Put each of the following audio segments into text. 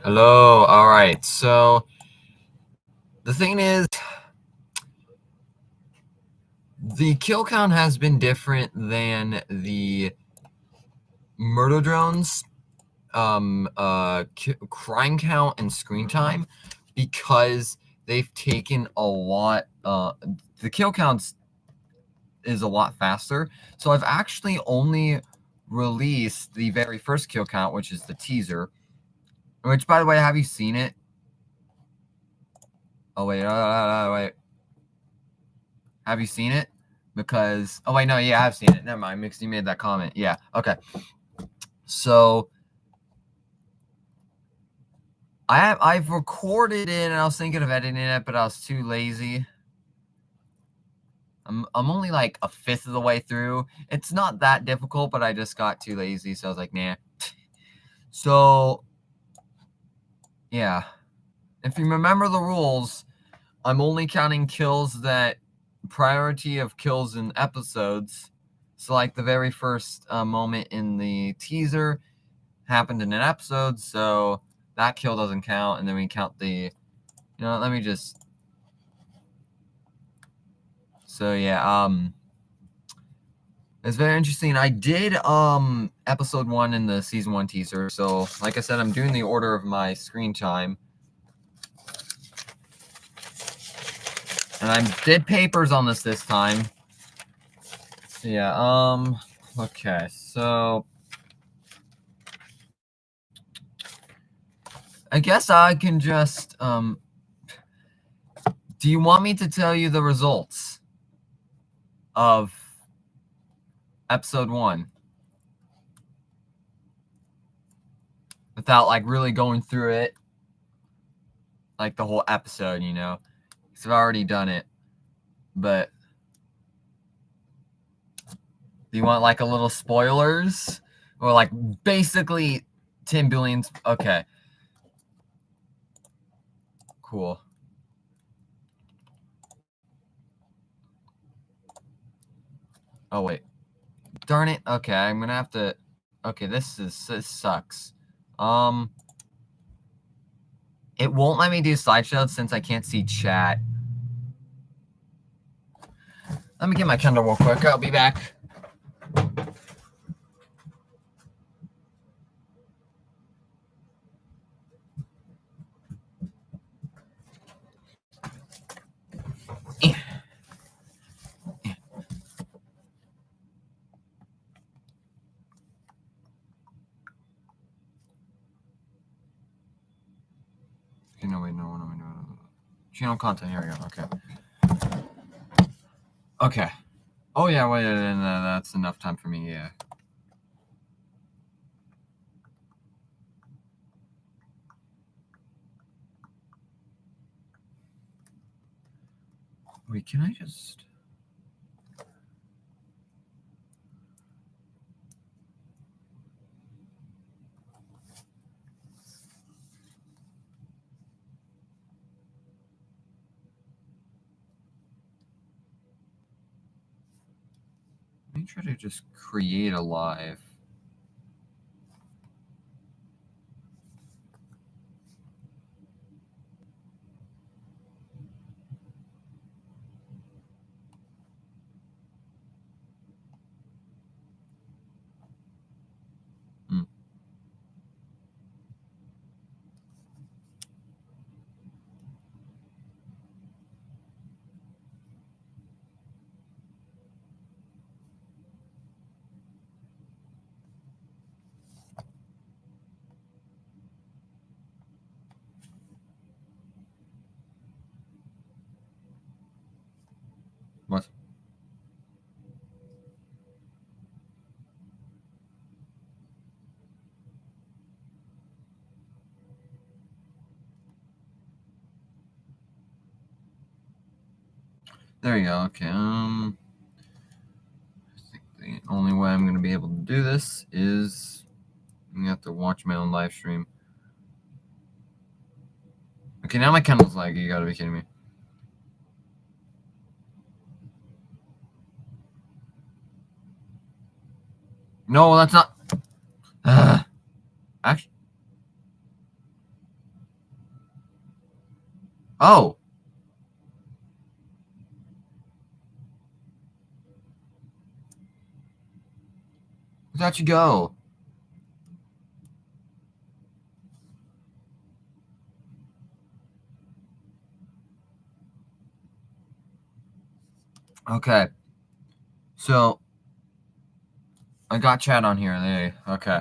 Hello. All right. So the thing is, the kill count has been different than the murder drones, crime count and screen time because they've taken a lot. The kill counts is a lot faster. So I've actually only released the very first kill count, which is the teaser. Which, by the way, have you seen it? Oh wait, wait. Have you seen it? Because oh wait, no, yeah, I've seen it. Never mind, because you made that comment. Yeah, okay. So I've recorded it, and I was thinking of editing it, but I was too lazy. I'm only like a fifth of the way through. It's not that difficult, but I just got too lazy, so I was like, nah. So yeah, if you remember the rules, I'm only counting kills that priority of kills in episodes. So like the very first moment in the teaser happened in an episode, so that kill doesn't count. And then we count the, let me just. So yeah, it's very interesting. I did episode 1 in the season 1 teaser. So like I said, I'm doing the order of my screen time. And I did papers on this time. Yeah, okay, so I guess I can just do you want me to tell you the results of episode 1 without like really going through it like the whole episode, because I've already done it. But do you want like a little spoilers or like basically 10 billion? Okay, cool. Oh wait, darn it. Okay, I'm gonna have to. Okay, this sucks. It won't let me do slideshows since I can't see chat. Let me get my Kindle real quick. I'll be back. No, wait, no. Channel content. Here we go. Okay. Okay. Oh yeah, wait, that's enough time for me. Yeah. Wait, can I just? Let me try to just create a live. What? There you go. Okay. I think the only way I'm going to be able to do this is I'm going to have to watch my own live stream. Okay, now my Kindle's like, you got to be kidding me. No, that's not. Actually, Oh. Where'd you go? Okay. So I got chat on here. There. Okay.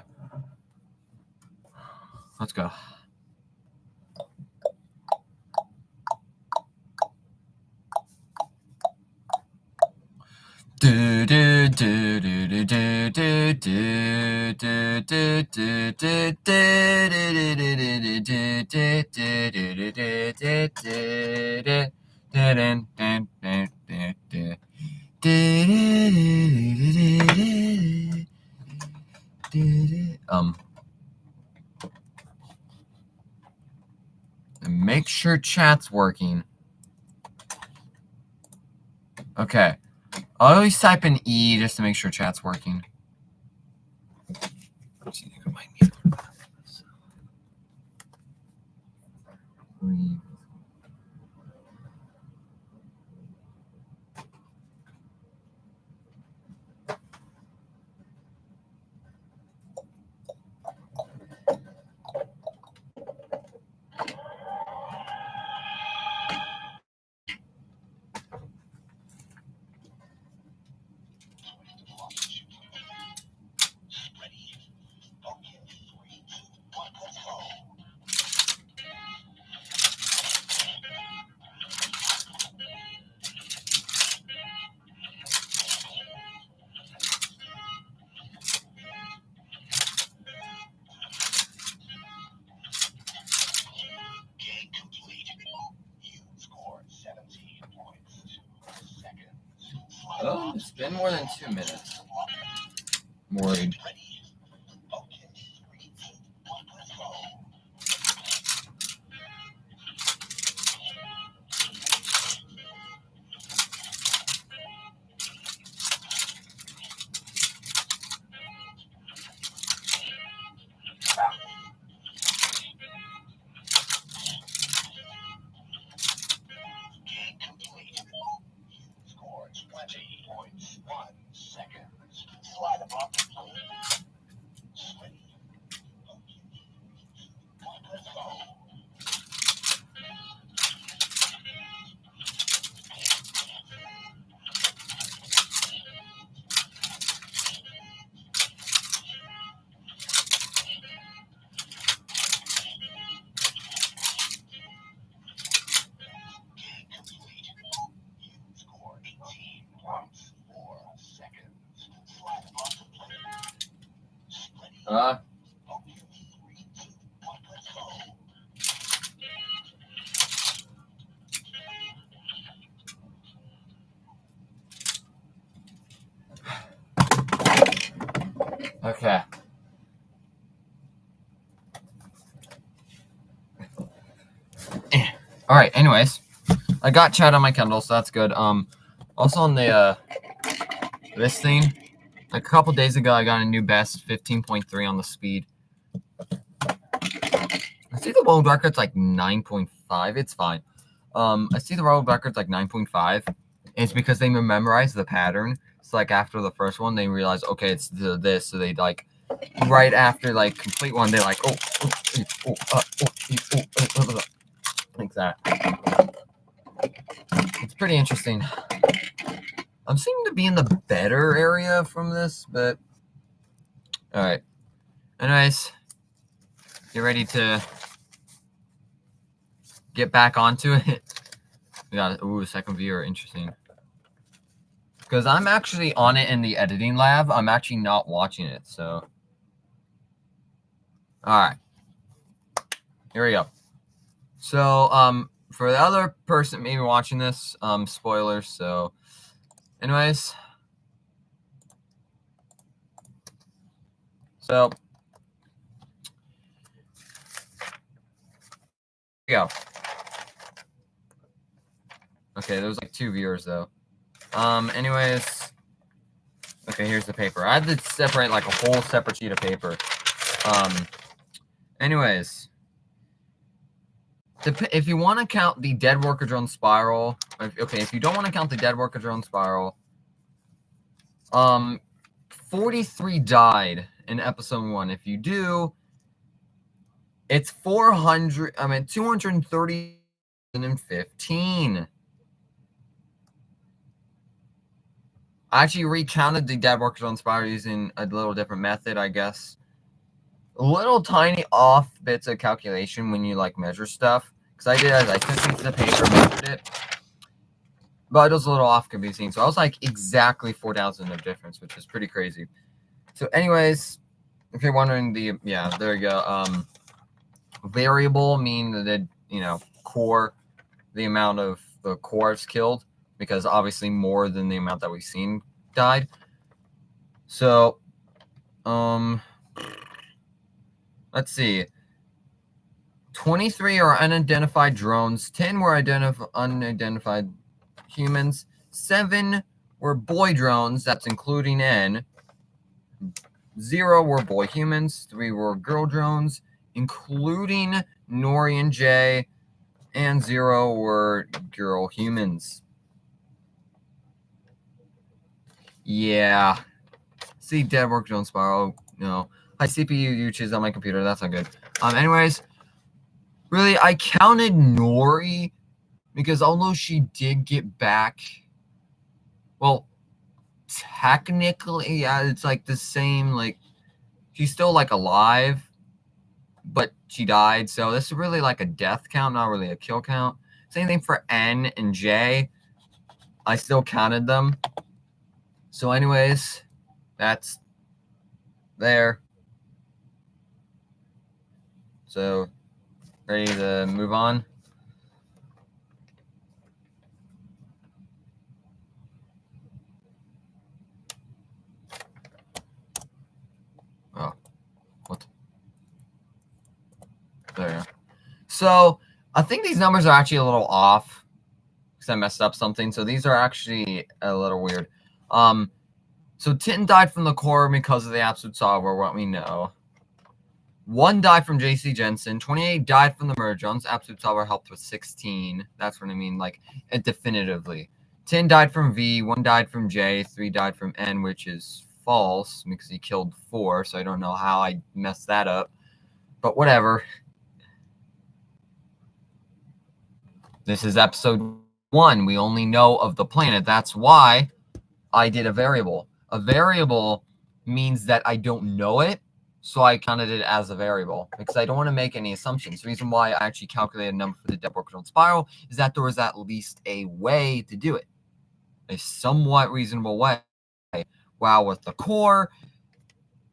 Let's go. Make sure chat's working. Okay. I always type in E just to make sure chat's working. Oh, it's been more than 2 minutes. I'm worried. Okay. All right. Anyways, I got chat on my Kindle, so that's good. Also on the this thing, like a couple days ago, I got a new best 15.3 on the speed. I see the world record's like 9.5. It's fine. I see the world record's like 9.5. It's because they memorize the pattern. So like after the first one, they realize, okay, it's this. So they like right after like complete one, they're like, like that. It's pretty interesting. I'm seeming to be in the better area from this, but all right. Anyways, get ready to get back onto it. We got a second viewer. Interesting. Because I'm actually on it in the editing lab. I'm actually not watching it, so. All right. Here we go. So, for the other person maybe watching this, spoilers. So, anyways. So, here we go. Okay, there was like 2 viewers, though. Anyways. Okay, here's the paper. I had to separate like a whole separate sheet of paper. Anyways. if you want to count the dead worker drone spiral, if you don't want to count the dead worker drone spiral, 43 died in episode 1. If you do, it's 230,015. I actually recounted the dead workers on spiral using a little different method, I guess. Little tiny off bits of calculation when you like measure stuff. Because I did as I took into the paper, measured it. But it was a little off, could be seen. So I was like exactly 4,000 of difference, which is pretty crazy. So anyways, if you're wondering, there you go. Variable mean that, core, the amount of the cores killed, because obviously more than the amount that we've seen died. So, let's see. 23 are unidentified drones. 10 were unidentified humans. 7 were boy drones. That's including N. 0 were boy humans. 3 were girl drones, including Nori and Jay. And 0 were girl humans. Yeah. See, dead work drone spiral. No. High CPU usage on my computer. That's not good. Anyways, really, I counted Nori because although she did get back, well, technically, yeah, it's like the same. Like, she's still like alive, but she died. So this is really like a death count, not really a kill count. Same thing for N and J. I still counted them. So, anyways, that's there. So, ready to move on? Oh, what? There you go. So, I think these numbers are actually a little off because I messed up something. So, these are actually a little weird. So 10 died from the core because of the absolute solver, what we know. 1 died from JC Jensen. 28 died from the merge drones. Absolute solver helped with 16. That's what I mean, like, definitively. 10 died from V. 1 died from J. 3 died from N, which is false because he killed 4. So I don't know how I messed that up. But whatever. This is episode 1. We only know of the planet. That's why I did a variable. A variable means that I don't know it, so I counted it as a variable because I don't want to make any assumptions. The reason why I actually calculated a number for the dead work control spiral is that there was at least a way to do it, a somewhat reasonable way. While with the core,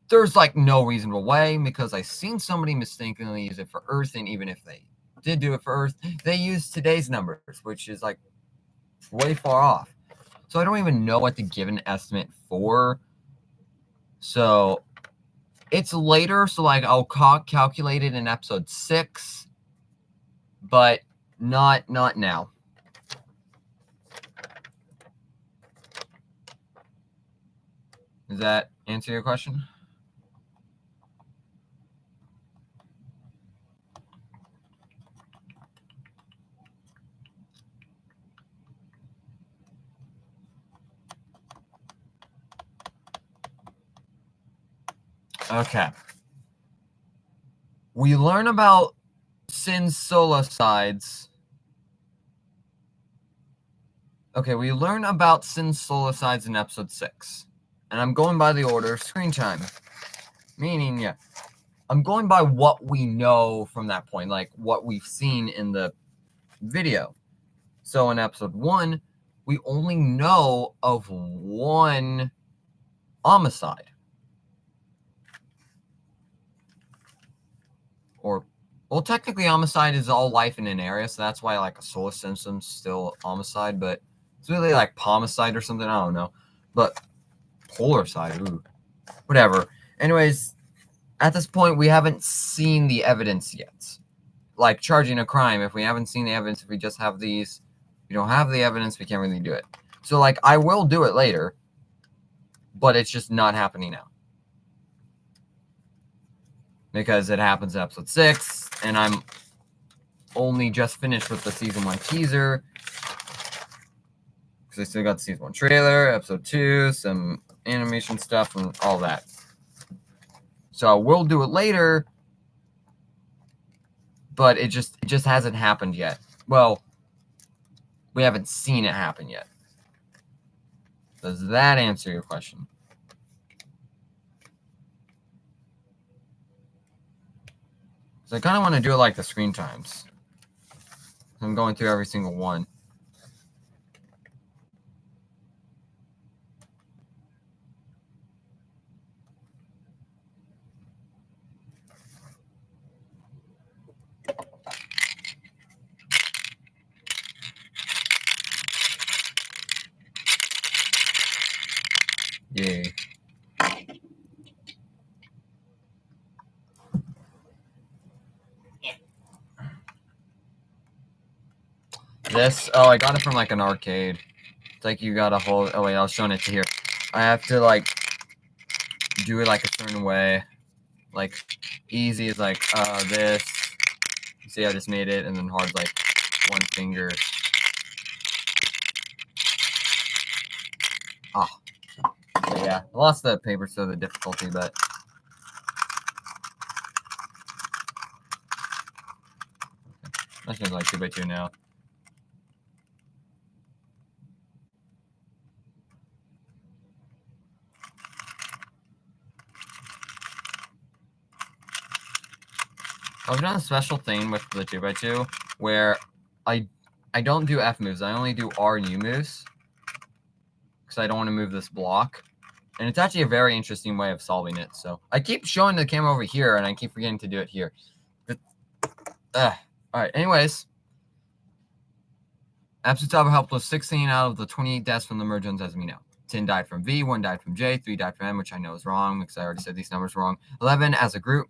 there's like no reasonable way because I've seen somebody mistakenly use it for Earth, and even if they did do it for Earth, they used today's numbers, which is like way far off. So I don't even know what to give an estimate for. So it's later. So like I'll calculate it in episode 6, but not now. Does that answer your question? Okay. We learn about synsolicides. Okay, we learn about synsolicides in episode 6. And I'm going by the order of screen time. Meaning, yeah, I'm going by what we know from that point, like what we've seen in the video. So in episode 1, we only know of 1 homicide. Or, well, technically homicide is all life in an area, so that's why like a solar system's still homicide, but it's really like pomicide or something, I don't know. But polar side, ooh. Whatever. Anyways, at this point, we haven't seen the evidence yet. Like charging a crime, if we haven't seen the evidence, if we just have these, we don't have the evidence, we can't really do it. So, like, I will do it later, but it's just not happening now. Because it happens in episode 6, and I'm only just finished with the season 1 teaser. Because I still got the season 1 trailer, episode 2, some animation stuff, and all that. So we'll do it later, but it just hasn't happened yet. Well, we haven't seen it happen yet. Does that answer your question? So I kind of want to do it like the screen times. I'm going through every single one. Yay. This, oh, I got it from like an arcade. It's like you gotta hold, oh wait, I was showing it to here. I have to like do it like a certain way. Like easy is like this. You see I just made it, and then hard's like one finger. Oh. So yeah, I lost the paper, so the difficulty, but that seems like 2x2 now. I've done a special thing with the 2x2 where I don't do F moves. I only do R and U moves because I don't want to move this block. And it's actually a very interesting way of solving it. So I keep showing the camera over here, and I keep forgetting to do it here. All right. Anyways, Absutaba helped with 16 out of the 28 deaths from the merge zones, as we know. 10 died from V, 1 died from J, 3 died from M, which I know is wrong because I already said these numbers wrong. 11 as a group,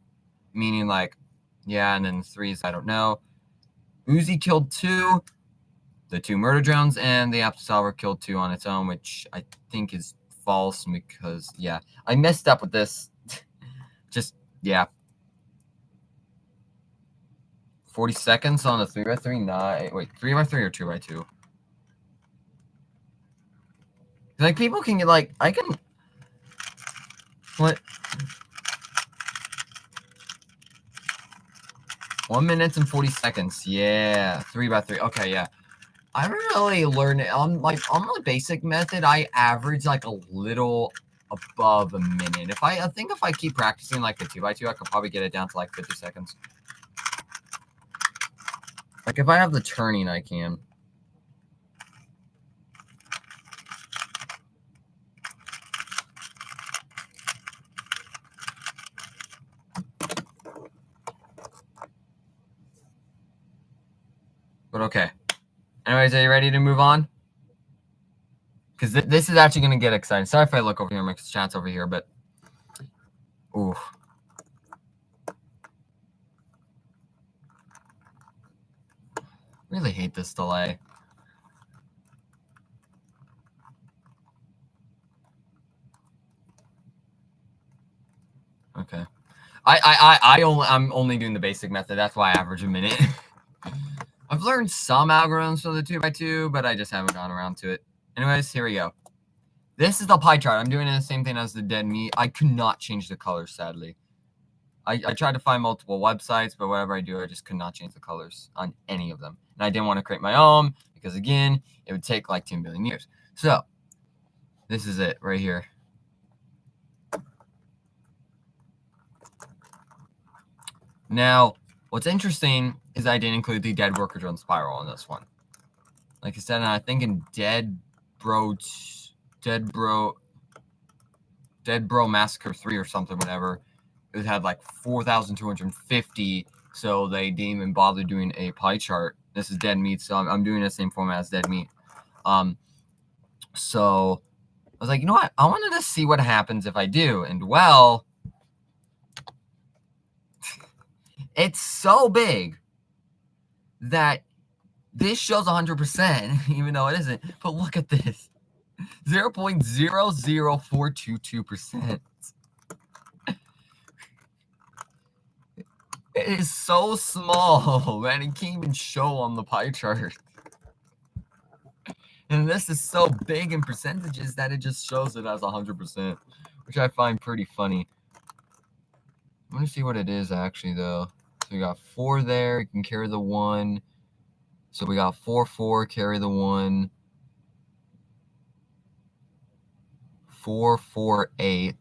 meaning like, yeah, and then 3s, I don't know. Uzi killed 2, the 2 murder drones, and the Absutaba killed 2 on its own, which I think is false because, yeah, I messed up with this. Just, yeah. 40 seconds on a 3x3? Nah, wait, 3x3 or 2x2? Like, people can get, like, I can... What? 1 minute and 40 seconds. Yeah, 3x3. Okay, yeah. I really learned it on the basic method. I average like a little above a minute. I think if I keep practicing like the 2x2, I could probably get it down to like 50 seconds. Like if I have the turning, I can. But okay. Anyways, are you ready to move on? Because this is actually going to get exciting. Sorry if I look over here, my chat's over here, but... Ooh. Really hate this delay. Okay. I'm only doing the basic method. That's why I average a minute. I've learned some algorithms for the 2x2, but I just haven't gone around to it. Anyways, here we go. This is the pie chart. I'm doing the same thing as the dead meat. I could not change the colors, sadly. I tried to find multiple websites, but whatever I do, I just could not change the colors on any of them. And I didn't want to create my own because, again, it would take like 10 billion years. So this is it right here. Now, what's interesting is I didn't include the dead worker drone spiral in this one. Like I said, I think in Dead Bro Massacre 3 or something, whatever, it had like 4,250, so they didn't even bother doing a pie chart. This is dead meat, so I'm doing the same format as dead meat. So I was like, you know what? I wanted to see what happens if I do. And well, it's so big that this shows 100%, even though it isn't. But look at this. 0.00422%. It is so small, man. It can't even show on the pie chart. And this is so big in percentages that it just shows it as 100%, which I find pretty funny. Let me see what it is actually, though. So we got 4 there. You can carry the 1. So we got 4, 4, carry the 1. 4, 4, 8.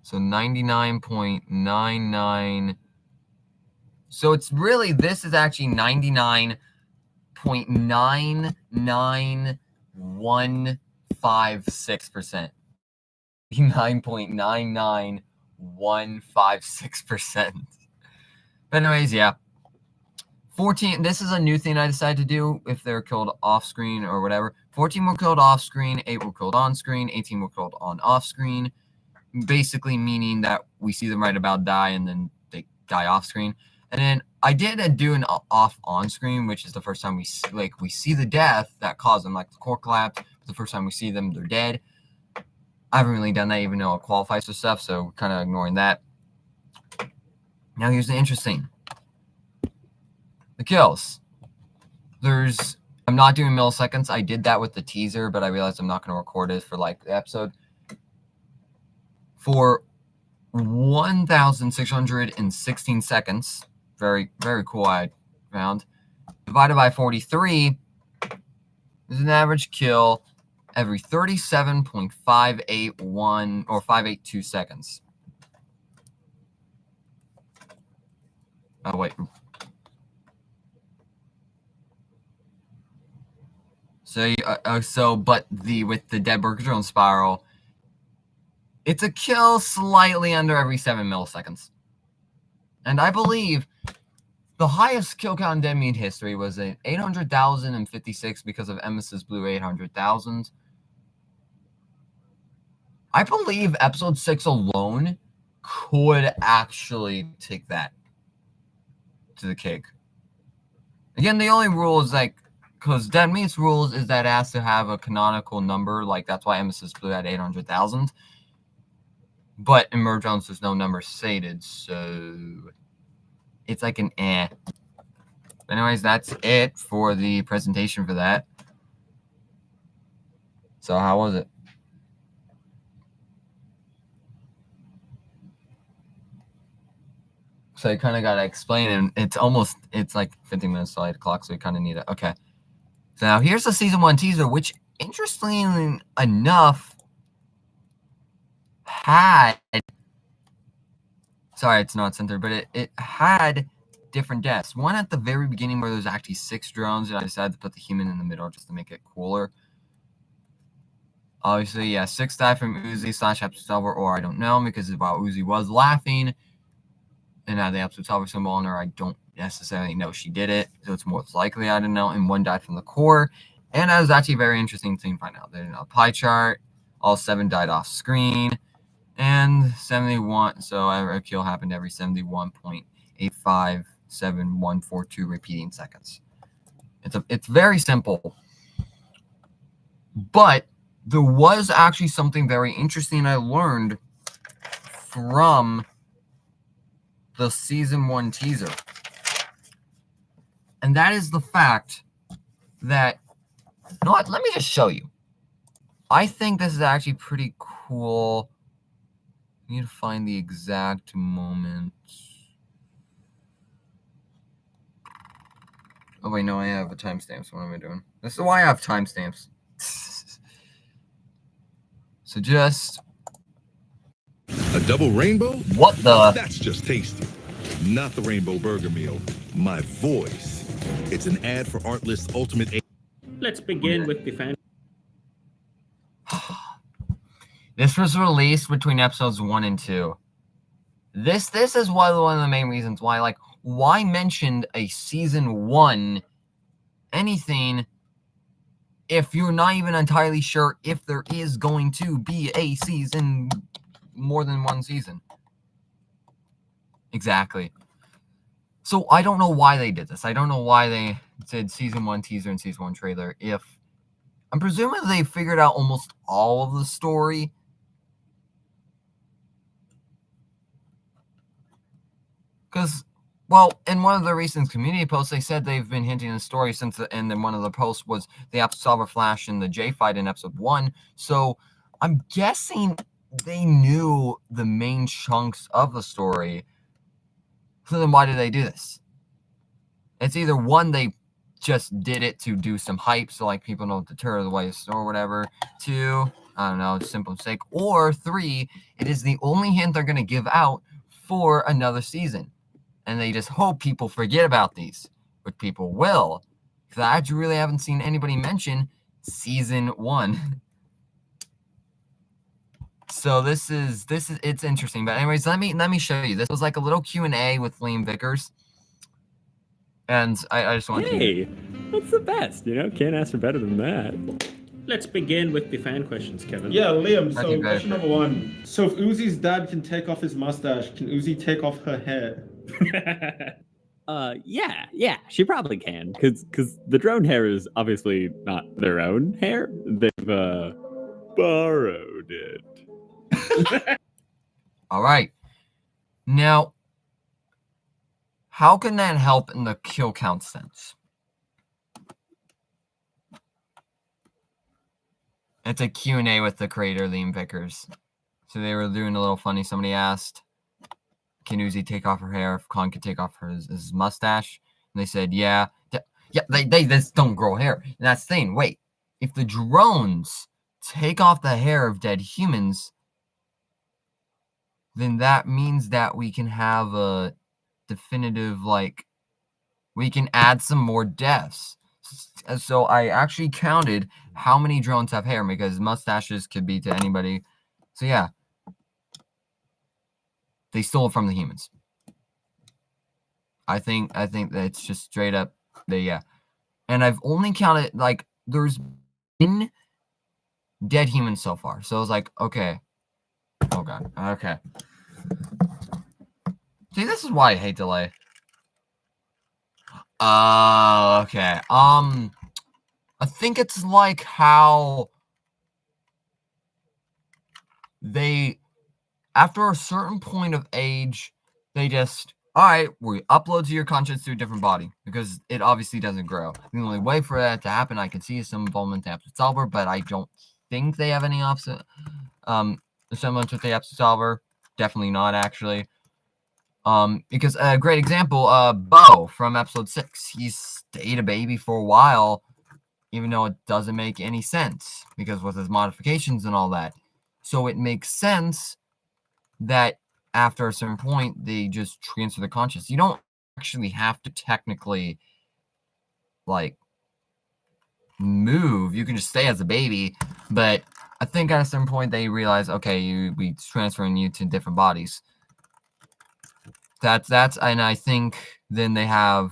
So 99.99. So it's really, this is actually 99.99156%. 99.99156%. But anyways, yeah. 14, this is a new thing I decided to do if they're killed off screen or whatever. 14 were killed off screen, 8 were killed on screen, 18 were killed on off screen. Basically meaning that we see them right about die and then they die off screen. And then I did do an off on screen, which is the first time we see the death that caused them, like the core collapse. The first time we see them, they're dead. I haven't really done that, even though it qualifies for stuff, so kind of ignoring that. Now here's the interesting. The kills. I'm not doing milliseconds. I did that with the teaser, but I realized I'm not going to record it for like the episode. For 1,616 seconds, very, very cool, I found, divided by 43, is an average kill every 37.581 or 582 seconds. Oh, wait. So, but with the Dead Burger Drone Spiral, it's a kill slightly under every 7 milliseconds. And I believe the highest kill count in Dead Meat history was at 800,056 because of Emis's Blue 800,000. I believe episode 6 alone could actually take that to the cake. Again, the only rule is because Dead Meat's rules is that it has to have a canonical number. Like, that's why Emis's Blue had 800,000. But in Merge Rounds, there's no number stated, so it's like an eh. But anyways, that's it for the presentation for that. So how was it? So I kind of got to explain, and it's like 15 minutes till 8 o'clock, so we kind of need it. Okay. So now here's the Season 1 teaser, which, interestingly enough, had... Sorry, it's not centered, but it had different deaths. One at the very beginning where there's actually 6 drones, and I decided to put the human in the middle just to make it cooler. Obviously, yeah, 6 died from Uzi / Absolute Solver, or I don't know, because while Uzi was laughing and had the Absolute Solver symbol on her, I don't necessarily know she did it, so it's most likely I don't know. And 1 died from the core, and that was actually a very interesting thing to find out. There's a pie chart, all 7 died off screen, and 71, so a kill happened every 71.857142 repeating seconds. It's very simple, but there was actually something very interesting I learned from the Season 1 teaser. And that is the fact that... You know what? Let me just show you. I think this is actually pretty cool. I need to find the exact moment. Oh, wait, no, I have a timestamp. So what am I doing? This is why I have timestamps. So just... A double rainbow? What the? That's just tasty. Not the rainbow burger meal. My voice. It's an ad for Artlist's Ultimate... Let's begin with the fan. This was released between episodes 1 and 2. This is one of the main reasons why, why mention a Season 1 anything if you're not even entirely sure if there is going to be a season, more than 1 season. Exactly. So I don't know why they did this. I don't know why they did Season 1 teaser and Season 1 trailer. I'm presuming they figured out almost all of the story. Because, well, in one of the recent community posts, they said they've been hinting in the story since, and then one of the posts was the episode Solver Flash and the J fight in episode 1. So I'm guessing they knew the main chunks of the story. So then why did they do this? It's either one, they just did it to do some hype, so like people don't deter the way or whatever. 2, I don't know, simple mistake. Or 3, it is the only hint they're going to give out for another season. And they just hope people forget about these, which people will. Because I really haven't seen anybody mention season 1. So this is it's interesting. But anyways, let me show you. This was like a little Q&A with Liam Vickers. And I just want to... Hey, that's the best, you know? Can't ask for better than that. Let's begin with the fan questions, Kevin. Yeah, Liam, That'd be so better. question number 1. So if Uzi's dad can take off his mustache, can Uzi take off her hair? Yeah, she probably can, because the drone hair is obviously not their own hair. They've borrowed it. All right. Now, how can that help in the kill count sense? It's a Q&A with the creator, Liam Vickers. So they were doing a little funny. Somebody asked, can Uzi take off her hair if Khan could take off his mustache? And they said, yeah. They just don't grow hair. And that's the thing. Wait, if the drones take off the hair of dead humans, then that means that we can have a definitive, like, we can add some more deaths. So I actually counted how many drones have hair, because mustaches could be to anybody. So yeah, they stole it from the humans. I think that it's just straight up yeah. And I've only counted, like, there's been dead humans so far. So I was like, okay. Oh god. Okay. See, this is why I hate delay. Okay. I think it's like how they, after a certain point of age, they just, all right, we upload to your conscience to a different body, because it obviously doesn't grow. The only way for that to happen, I can see, is some involvement to episode solver, but I don't think they have any opposite semblance with the episode solver. Definitely not, actually. Because a great example, Bo from episode 6, he stayed a baby for a while, even though it doesn't make any sense, because with his modifications and all that. So it makes sense that after a certain point, they just transfer the conscience. You don't actually have to technically, like, move. You can just stay as a baby, but I think at a certain point they realize, okay, we transferring you to different bodies. That's and I think then they have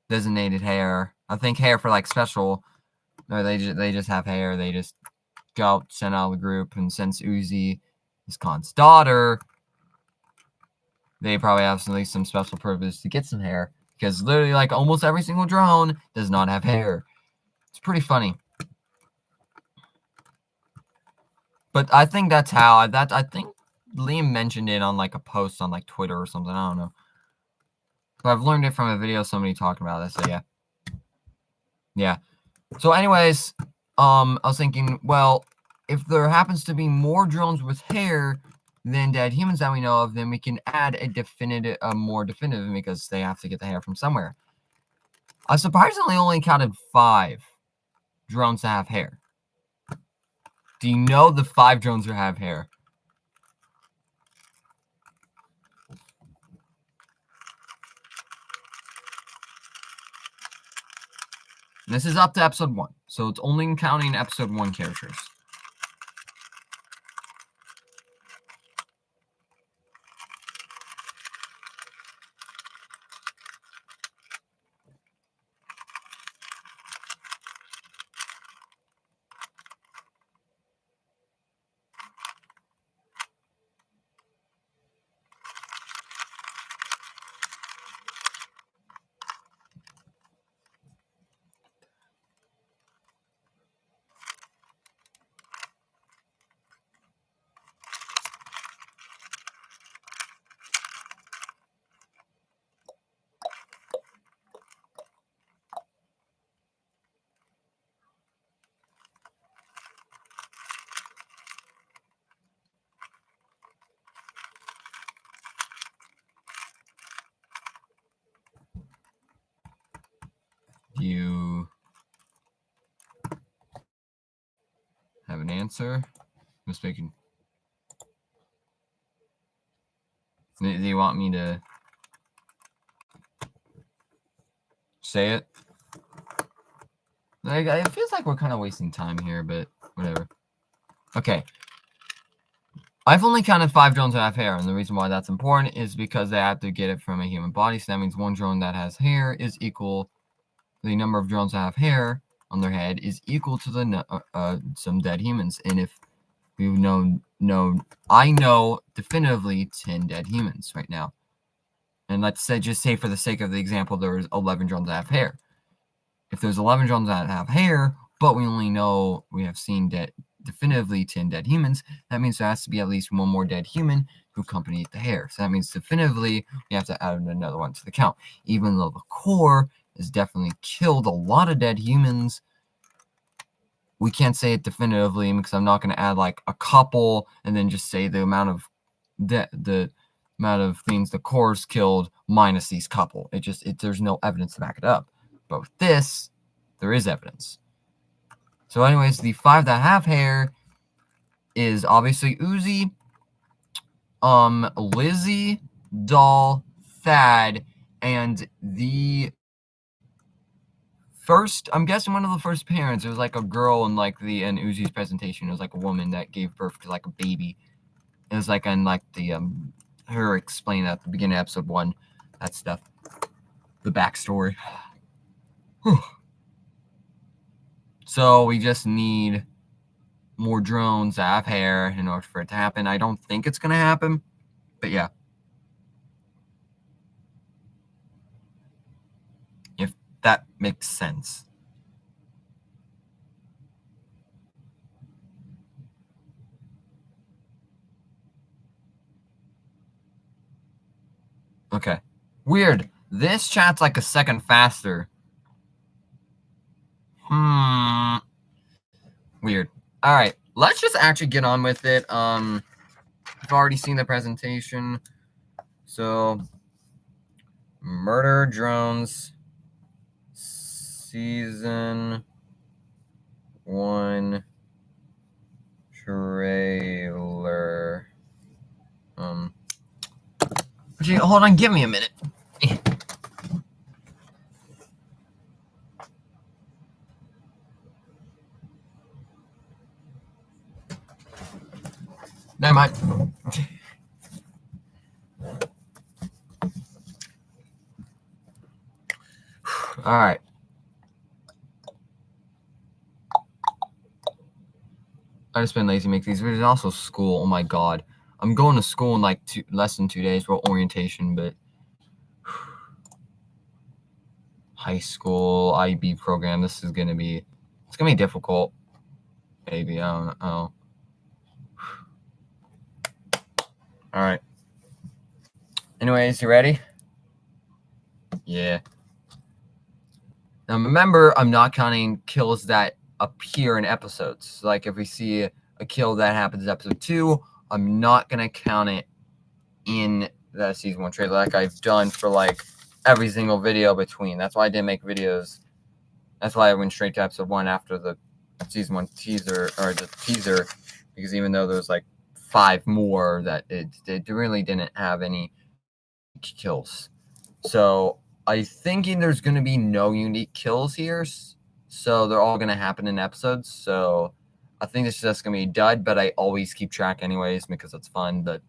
designated hair. I think hair for like special, or they just have hair. They just go out, send out the group, and since Uzi is Khan's daughter, they probably have at least some special purpose to get some hair, because literally like almost every single drone does not have hair. It's pretty funny. But I think that's how I think Liam mentioned it on like a post on like Twitter or something. I don't know. But I've learned it from a video somebody talking about this. So yeah. Yeah. So anyways, I was thinking, well, if there happens to be more drones with hair than dead humans that we know of, then we can add a more definitive, because they have to get the hair from somewhere. I surprisingly only counted 5 drones that have hair. Do you know the 5 drones that have hair? And this is up to episode 1, so it's only counting episode 1 characters. answer. Mistaken. Do you want me to say it? Like, it feels like we're kind of wasting time here, but whatever. Okay. I've only counted 5 drones that have hair, and the reason why that's important is because they have to get it from a human body. So that means 1 drone that has hair is equal. The number of drones that have hair on their head is equal to the some dead humans. And if we I know definitively 10 dead humans right now. And let's say, just say for the sake of the example, there's 11 drones that have hair. If there's 11 drones that have hair, but we only know we have seen definitively 10 dead humans, that means there has to be at least 1 more dead human who accompanied the hair. So that means definitively we have to add another one to the count. Even though the core has definitely killed a lot of dead humans, we can't say it definitively because I'm not going to add like a couple and then just say the amount of the amount of things the core's killed minus these couple. There's no evidence to back it up. But with this, there is evidence. So anyways, the 5 that have hair is obviously Uzi, Lizzie, Doll, Thad, and the first, I'm guessing one of the first parents. It was like a girl in like in Uzi's presentation. It was like a woman that gave birth to like a baby. It was like in like the her explain at the beginning of episode 1, that stuff, the backstory. So we just need more drones that have hair in order for it to happen. I don't think it's gonna happen, but yeah. If that makes sense. Okay. Weird. This chat's like a second faster. Weird. All right. Let's just actually get on with it. You've already seen the presentation. So, Murder Drones Season 1 trailer. Actually, hold on, give me a minute. Never mind. All right. I just been lazy to make these videos. Also, school. Oh my god, I'm going to school in like less than 2 days for orientation, but high school IB program. This is gonna be. It's gonna be difficult. Maybe I don't know. All right. Anyways, you ready? Yeah. Now remember, I'm not counting kills that appear in episodes. Like if we see a kill that happens in episode 2, I'm not gonna count it in the season 1 trailer like I've done for like every single video between. That's why I didn't make videos. That's why I went straight to episode 1 after the season 1 teaser or the teaser, because even though there's like 5 more that it really didn't have any kills. So I'm thinking there's going to be no unique kills here, so they're all going to happen in episodes. So I think this is just going to be a dud, but I always keep track anyways because it's fun. But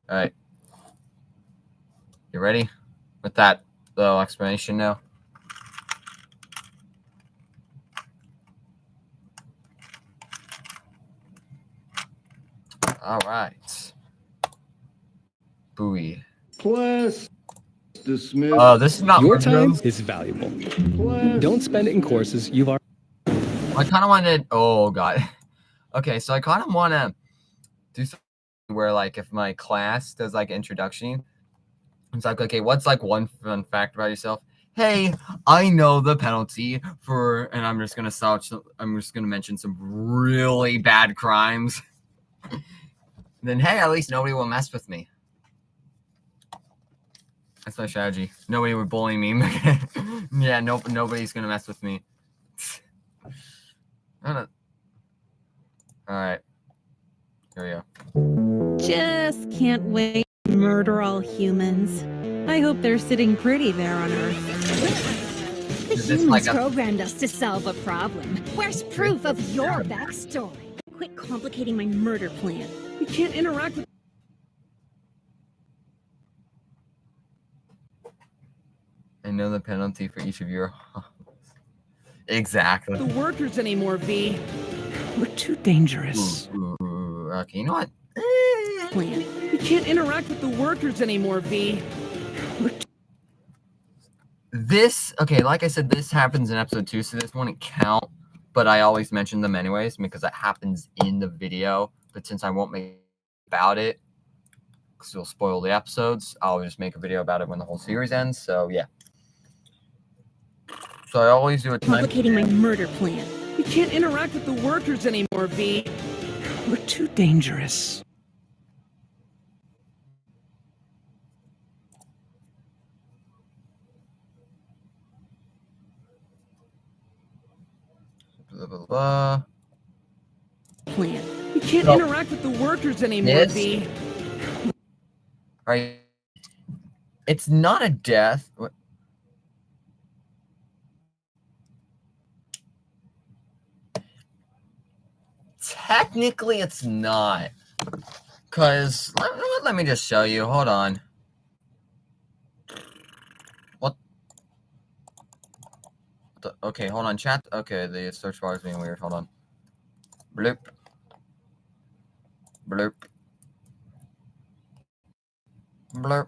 all right, you ready with that little explanation now? All right. Buoy. Class dismissed. Oh, this is not Your one time room. is valuable. Class Don't spend it in courses you've already. I kind of wanted. Oh god. Okay, so I kind of want to do something where, like, if my class does like introduction, it's like, okay, what's like one fun fact about yourself? Hey, I know the penalty for, and I'm just gonna mention some really bad crimes. Then hey, at least nobody will mess with me. That's my strategy. Nobody would bully me. Yeah, nobody's gonna mess with me. All can't wait to murder all humans. I hope they're sitting pretty there on Earth. The Is this humans like a- programmed us to solve a problem. Where's proof of your backstory? Quit complicating my murder plan. You can't interact with I know the penalty for each of your. Exactly. the workers anymore, V. We're too dangerous. Ooh, okay, you know what? plan. You can't interact with the workers anymore, V. This, okay, like I said, this happens in episode 2, so this wouldn't count, but I always mention them anyways because it happens in the video. But since I won't make about it, because it'll spoil the episodes, I'll just make a video about it when the whole series ends. So yeah. So I always do a complicating my murder plan. You can't interact with the workers anymore, V. We're too dangerous. Blah, blah, blah. Plan. You can't No. interact with the workers anymore, Yes. V. Right. It's not a death. What? Technically, it's not. Because, let me just show you. Hold on. What? Okay, hold on, chat. Okay, the search bar is being weird. Hold on. Bloop. Bloop. Blurp.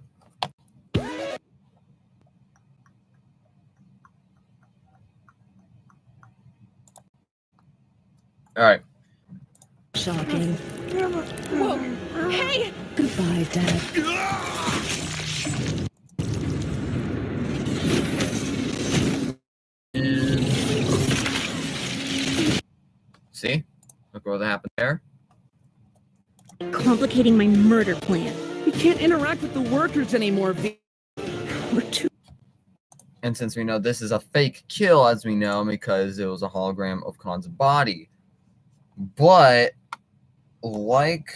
All right. Shocking. Whoa! Hey! Goodbye, Dad. See? Look what happened there. Complicating my murder plan. You can't interact with the workers anymore, V. We're too. And since we know this is a fake kill, as we know, because it was a hologram of Khan's body. But, like,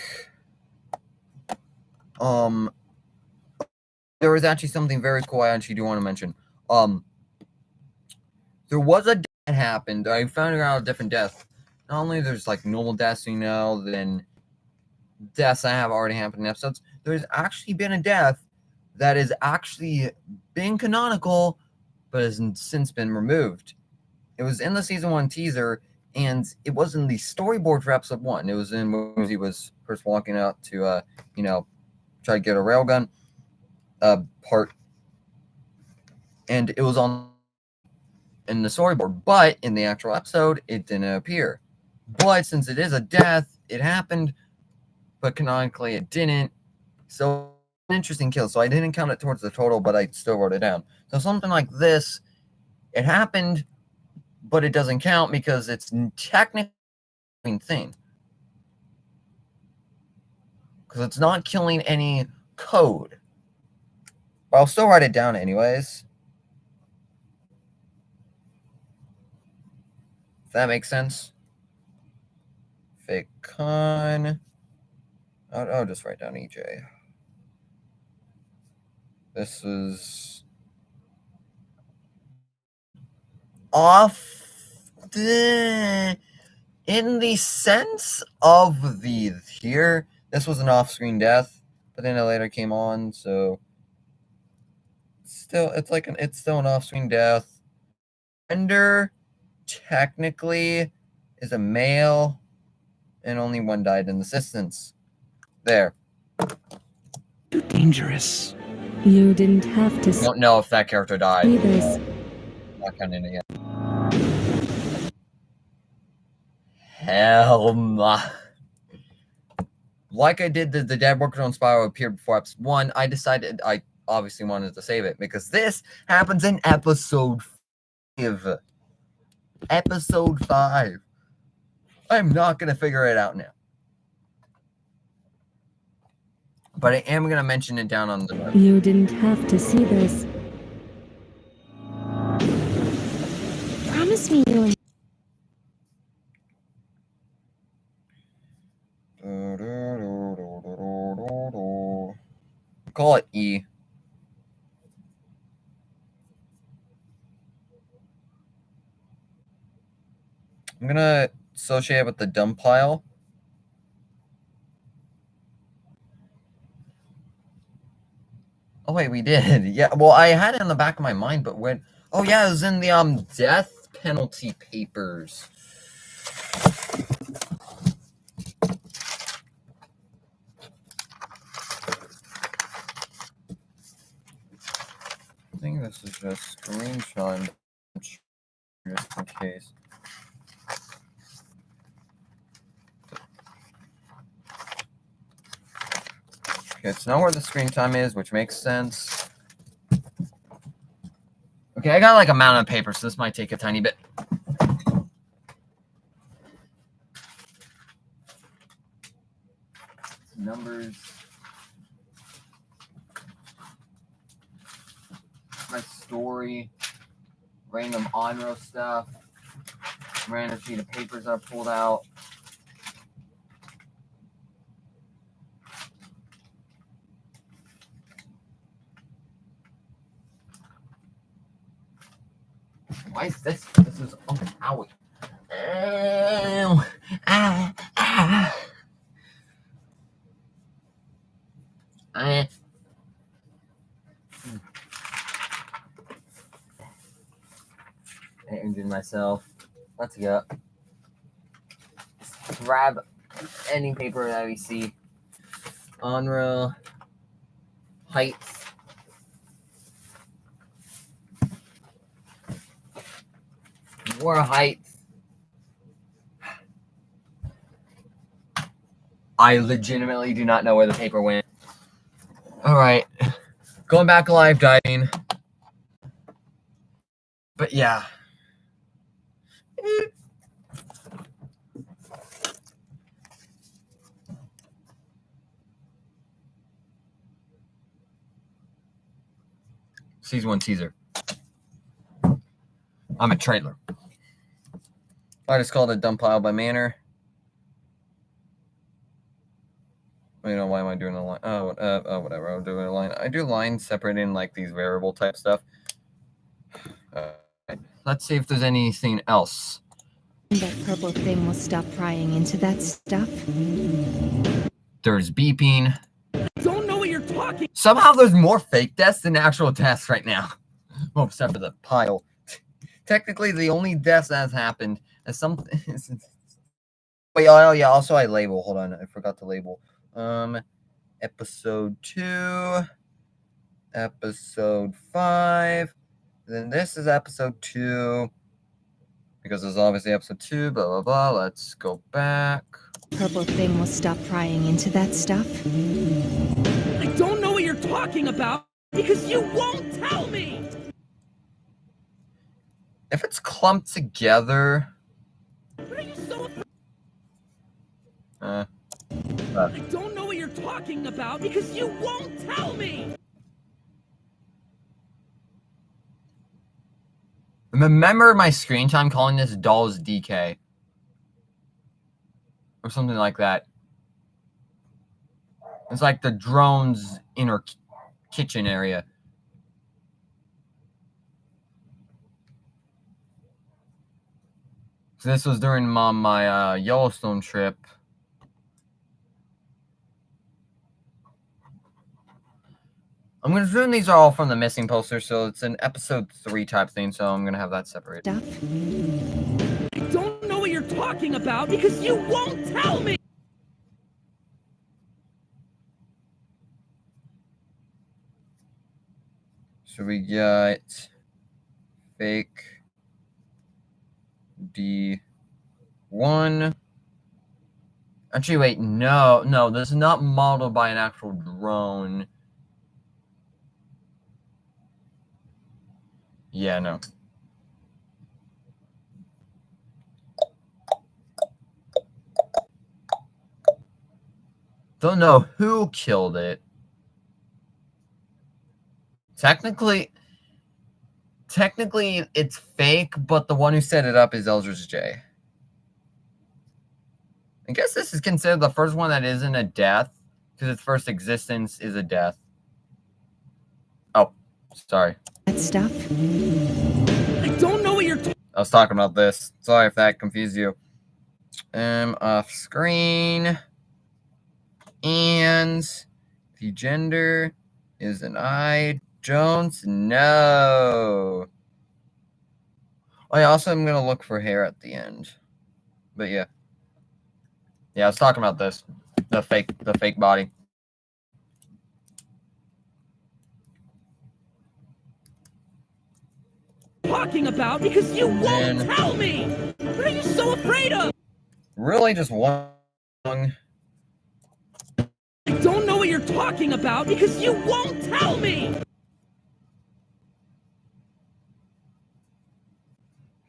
there was actually something very cool I actually do want to mention. There was a death that happened. I found out a different death. Not only there's, like, normal deaths, you know, then deaths that have already happened in episodes. There's actually been a death that has actually been canonical, but has since been removed. It was in the season 1 teaser, and it was in the storyboard for episode 1. It was in when he was first walking out to, you know, try to get a railgun part, and it was on in the storyboard. But in the actual episode, it didn't appear. But since it is a death, it happened, but canonically it didn't. So an interesting kill. So I didn't count it towards the total, but I still wrote it down. So something like this, it happened, but it doesn't count because it's technically a thing. Because it's not killing any code. But I'll still write it down anyways. If that makes sense. Fake con. I'll just write down EJ. This is off in the sense of the here. This was an off-screen death, but then it later came on, so still it's still an off-screen death. Gender technically is a male, and only one died in assistance. There. Too dangerous. You didn't have to Don't know if that character died. see this. Not counting it yet. Helma. Like I did the Dead Worker on Spiral appeared before episode 1, I decided I obviously wanted to save it because this happens in episode 5. Episode 5. I'm not going to figure it out now. But I am going to mention it down on the note. You didn't have to see this. Promise me you'll. call it E. I'm gonna associate it with the dump pile. Oh wait, we did. Yeah, well, I had it in the back of my mind, but when... Oh yeah, it was in the death penalty papers. I think this is just screenshot just in case. Okay, it's not where the screen time is, which makes sense. Okay, I got like a mountain of paper, so this might take a tiny bit. Numbers. My story. Random Onro stuff. Random sheet of papers I pulled out. Why is this? This is owie. I injured myself. Let's go. Just grab any paper that we see. Onro. Heights. More heights. I legitimately do not know where the paper went. Alright. Going back alive diving. But yeah. Season 1 teaser. I'm a trailer. I just called it dump pile by Manor. You know, why am I doing a line? Oh, whatever. I'm doing a line. I do lines separating like these variable type stuff. Let's see if there's anything else. That purple thing will stop prying into that stuff. There's beeping. Don't know what you're talking. Somehow there's more fake deaths than actual deaths right now. Well, except for the pile. Technically, the only deaths that has happened is something. Wait, oh yeah. Also, I label. Hold on, I forgot to label. Episode 2, episode 5. Then this is episode 2 because there's obviously episode 2. Blah blah blah. Let's go back. Purple thing will stop prying into that stuff. I don't know what you're talking about because you won't tell me. If it's clumped together. What are you so? I don't know what you're talking about because you won't tell me. Remember my screen time calling this Doll's DK. Or something like that. It's like the drone's inner kitchen area. So this was during my Yellowstone trip. I'm going to assume these are all from the missing poster, so it's an episode 3 type thing, so I'm going to have that separate. I don't know what you're talking about because you won't tell me. So we got fake D1. Actually, wait, no, this is not modeled by an actual drone. Yeah, no. Don't know who killed it. Technically, it's fake, but the one who set it up is Eldridge J. I guess this is considered the first one that isn't a death, because its first existence is a death. Sorry. That stuff. I don't know what you're I was talking about this. Sorry if that confused you. Off screen. And the gender is an I. Jones? No. Oh, yeah, also I'm going to look for hair at the end. But yeah. Yeah, I was talking about this. The fake body. talking about because you won't And tell me. What are you so afraid of? really just one. I don't know what you're talking about because you won't tell me.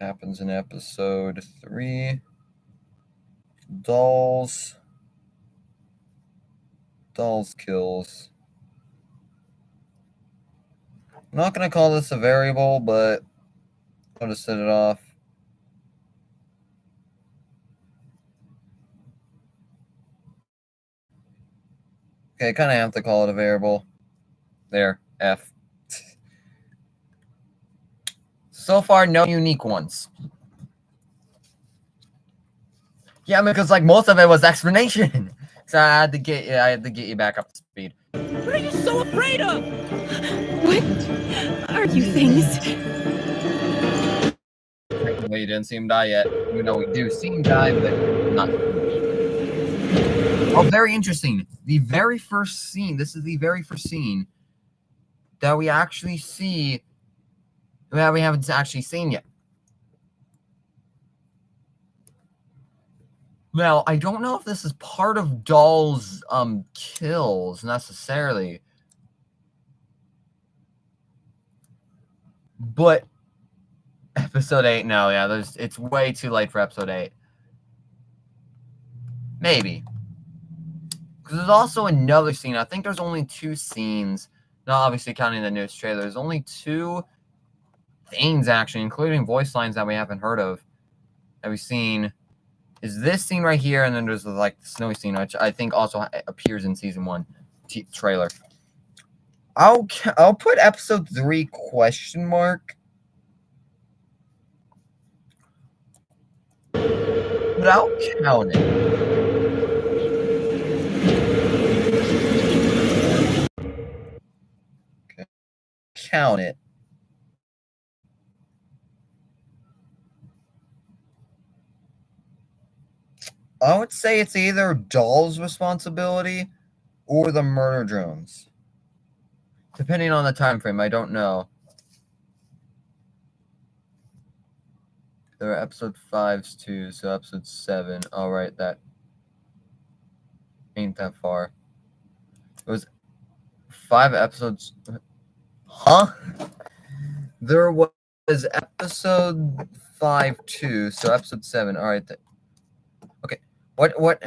Happens in episode 3. Dolls kills. I'm not going to call this a variable, but I'll just set it off. Okay, I kind of have to call it a variable. There, F. So far, no unique ones. Yeah, because like most of it was explanation. So I had to get you back up to speed. What are you so afraid of? What are you things? Technically, you didn't see him die yet. Even though we do see him die, but not. Oh, very interesting. The very first scene. This is the very first scene that we actually see that we haven't actually seen yet. Now, I don't know if this is part of Doll's kills necessarily. But episode 8, no, yeah, it's way too late for episode 8. Maybe. Because there's also another scene. I think there's only 2 scenes. Not obviously counting the news trailer. There's only 2 things, actually, including voice lines that we haven't heard of. That we've seen is this scene right here, and then there's like the snowy scene, which I think also appears in season 1 trailer. I'll put episode 3 question mark. But I'll count it. Okay. Count it. I would say it's either Doll's responsibility or the murder drones. Depending on the time frame, I don't know. There are episode 5s too, so episode 7. All right, that ain't that far. It was 5 episodes. Huh? There was episode 5 too, so episode 7. All right. Okay. What?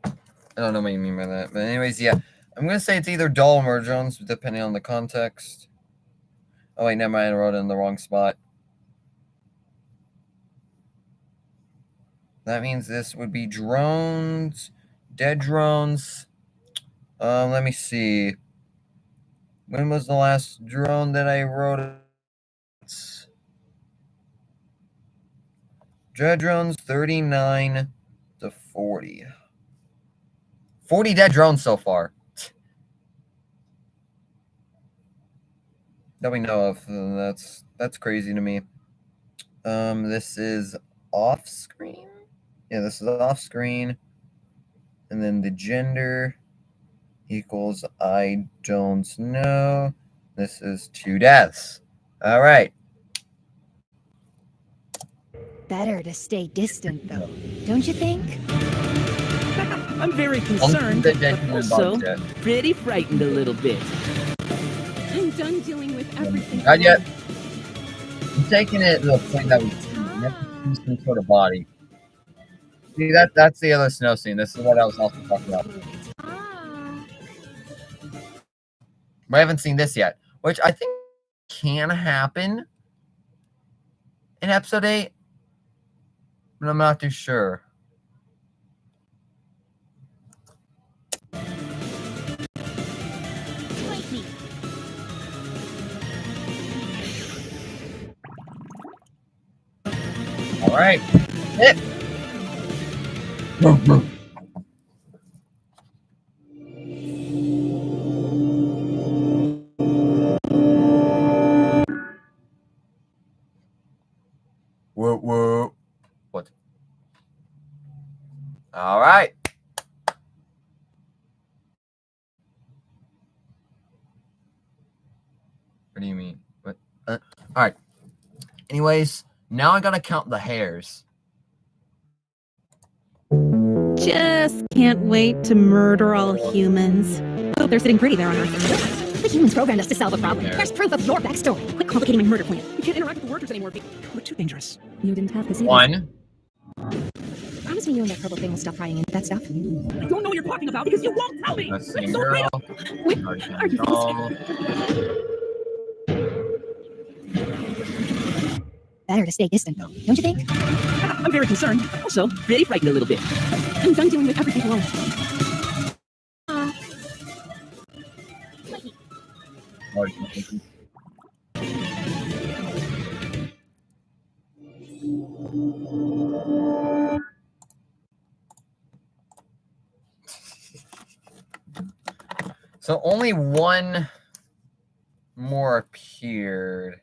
I don't know what you mean by that. But anyways, yeah. I'm going to say it's either Doll or Murder Drones, depending on the context. Oh, wait, never mind. I wrote it in the wrong spot. That means this would be drones, dead drones. Let me see. When was the last drone that I wrote? Dead drones, 39 to 40. 40 dead drones so far. That we know of. That's crazy to me. This is off screen. Yeah, this is off screen. And then the gender equals I don't know. This is 2 deaths. All right. Better to stay distant, though, don't you think? I'm very concerned, but also pretty frightened a little bit. I'm done dealing with everything. Not yet. I'm taking it to the point that we see some sort of body. See, that's the other snow scene. This is what I was also talking about. But I haven't seen this yet, which I think can happen in episode 8, but I'm not too sure. All right. Hit. Whoa, whoa. What? All right. What do you mean? What? All right. Anyways, now I gotta count the hairs. Just can't wait to murder all humans. I hope they're sitting pretty there on Earth. The humans programmed us to solve a problem. There's proof of your backstory. Quit complicating my murder plan. We can't interact with the workers anymore. We're too dangerous. You didn't have to see One. Promise me you and that purple thing will stop prying into that stuff. I don't know what you're talking about because you won't tell me. Let's I'm see, so girl. afraid Are you Doll. better to stay distant, though, don't you think? I'm very concerned. Also, very frightened a little bit. I'm done dealing with everything alone. So only one more appeared.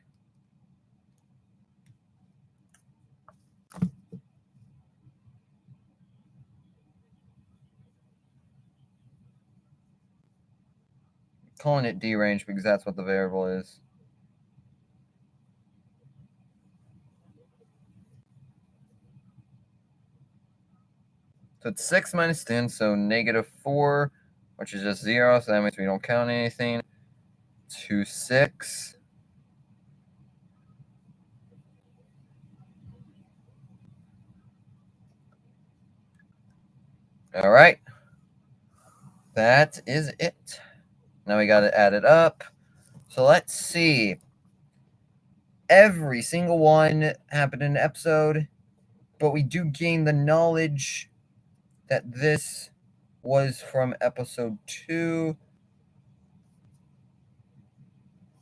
Calling it deranged because that's what the variable is. So it's 6 minus 10, so -4, which is just 0, so that means we don't count anything. 2, 6. All right. That is it. Now we got to add it up. So let's see. Every single one happened in an episode, but we do gain the knowledge that this was from episode 2.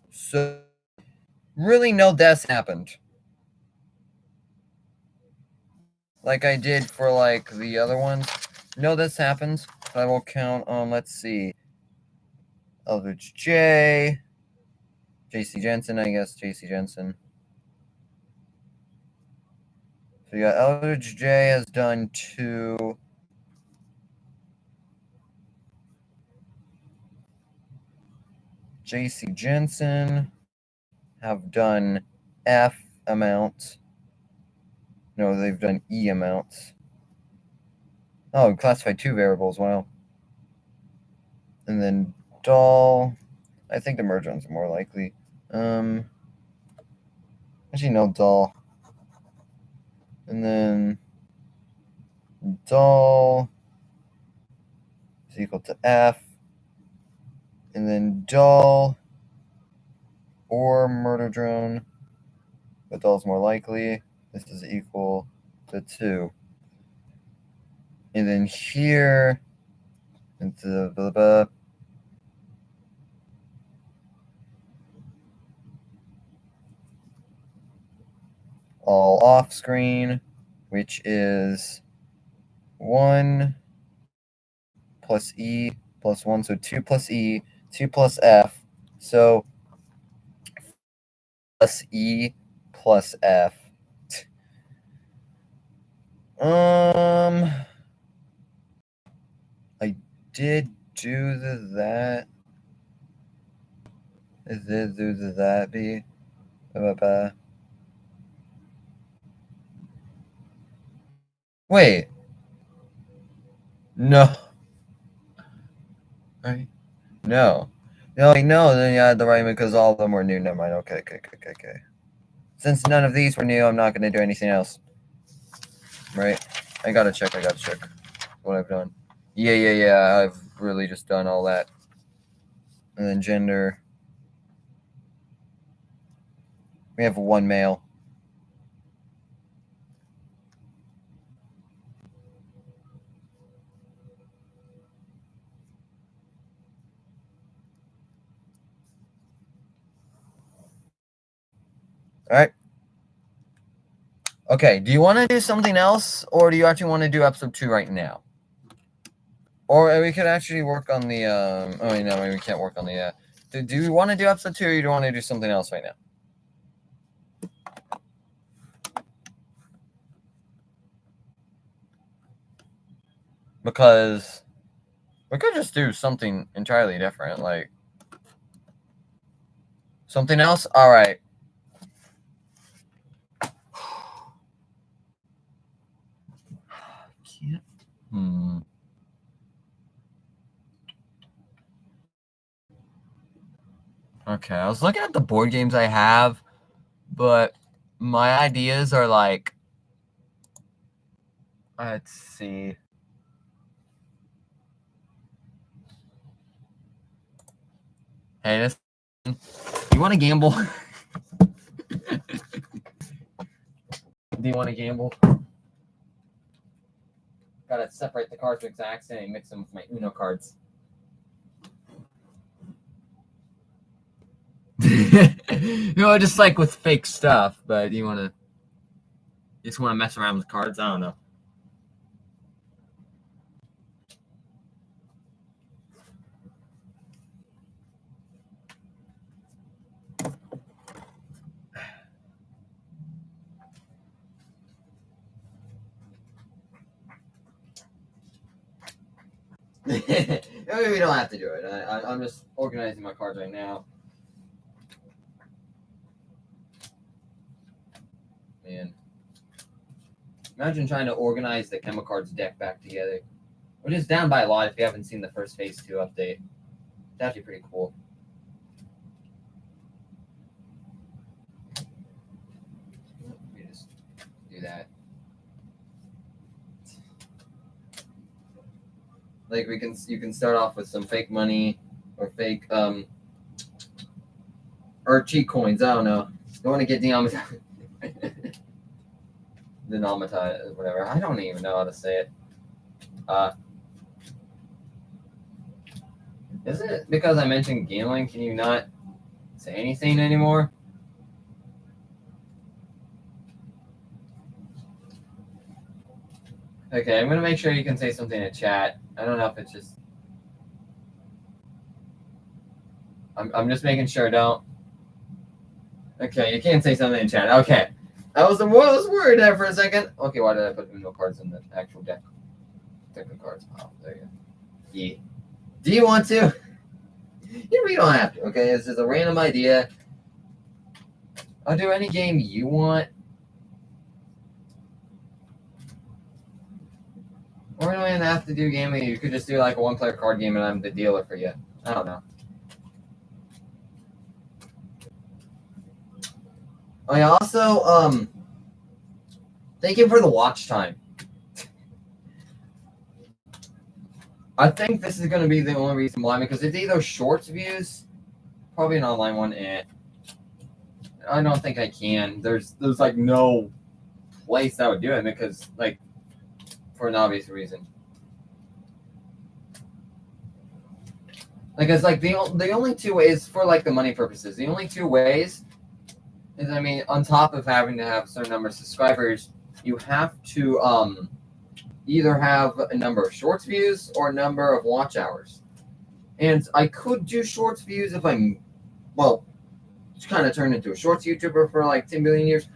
So really no deaths happened. Like I did for like the other ones. No deaths happens. I will count on, let's see. Eldridge J. JC Jensen, I guess. JC Jensen. So you got Eldridge J has done 2. JC Jensen have done F amounts. No, they've done E amounts. Oh, classified 2 variables, wow. And then Doll. I think the merge ones are more likely. Actually, no, Doll. And then Doll is equal to F. And then Doll or Murder Drone. But Doll's more likely. This is equal to 2. And then here, into blah, blah, all off screen, which is 1 plus E plus 1. So 2 plus E, 2 plus F. So plus E plus F. I did do that. I did do that be. Wait. No. Right? No. No, then you had the right because all of them were new. Never mind. Okay. Since none of these were new, I'm not going to do anything else. Right? I gotta check what I've done. Yeah. I've really just done all that. And then gender. We have 1 male. All right. Okay, do you want to do something else, or do you actually want to do episode 2 right now? Or we could actually work on the, oh, wait, no, maybe we can't work on the, do you want to do episode 2, or do you want to do something else right now? Because we could just do something entirely different, like something else. All right. Can't. Okay, I was looking at the board games I have, but my ideas are like, let's see. Hey, this. You want to gamble? Do you want to gamble? Gotta separate the cards from exact same, mix them with my Uno cards. Just like with fake stuff, but you just want to mess around with cards? I don't know. Maybe we don't have to do it. I'm just organizing my cards right now. Man. Imagine trying to organize the Chemical Cards deck back together. Which is down by a lot if you haven't seen the first Phase 2 update. It's actually pretty cool. Let me just do that. Like you can start off with some fake money or fake or cheat coins. I don't know. You want to get denominatized, whatever. I don't even know how to say it. Is it because I mentioned gambling? Can you not say anything anymore? Okay, I'm gonna make sure you can say something in chat. I don't know if it's just. I'm just making sure. Don't. Okay, you can't say something in chat. Okay, I was worried there for a second. Okay, why did I put no cards in the actual deck? Technical cards. Oh, there you go. Yeah. Do you want to? You don't have to. Okay, this is a random idea. I'll do any game you want. Or you don't even have to do gaming. You could just do like a one-player card game and I'm the dealer for you. I don't know. I also, thank you for the watch time. I think this is going to be the only reason why, because it's either shorts views, probably an online one, I don't think I can. There's like no place that would do it because, like, for an obvious reason. Like, it's like the only two ways for, like, the money purposes, the only two ways is, I mean, on top of having to have a certain number of subscribers, you have to either have a number of shorts views or a number of watch hours. And I could do shorts views if I'm, well, kind of turned into a shorts YouTuber for like 10 billion years.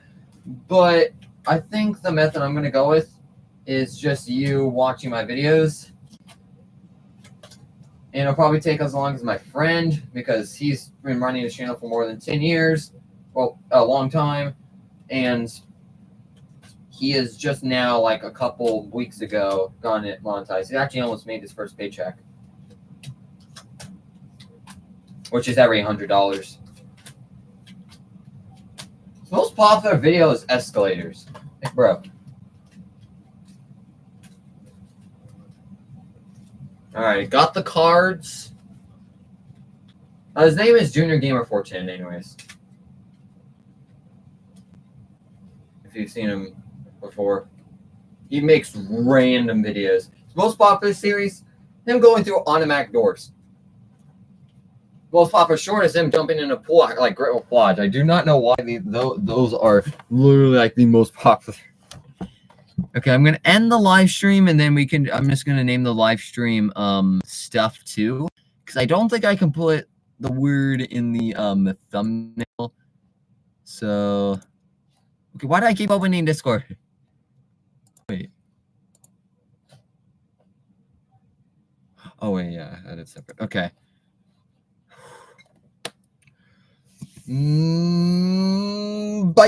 But I think the method I'm going to go with is just you watching my videos. And it'll probably take as long as my friend, because he's been running his channel for more than 10 years. Well, a long time. And he is just now, like a couple weeks ago, gotten it monetized. He actually almost made his first paycheck, which is every $100. His most popular video is escalators. Like, bro. Alright, got the cards. His name is Junior Gamer 410, anyways. If you've seen him before. He makes random videos. His most popular series, him going through automatic doors. Most popular short is him jumping in a pool like Great Wolf Lodge. I do not know why those are literally like the most popular. Okay, I'm gonna end the live stream and then I'm just gonna name the live stream stuff too. Because I don't think I can put the word in the thumbnail. So okay, why do I keep opening Discord? Wait. Oh wait, yeah, that is separate. Okay. Bye.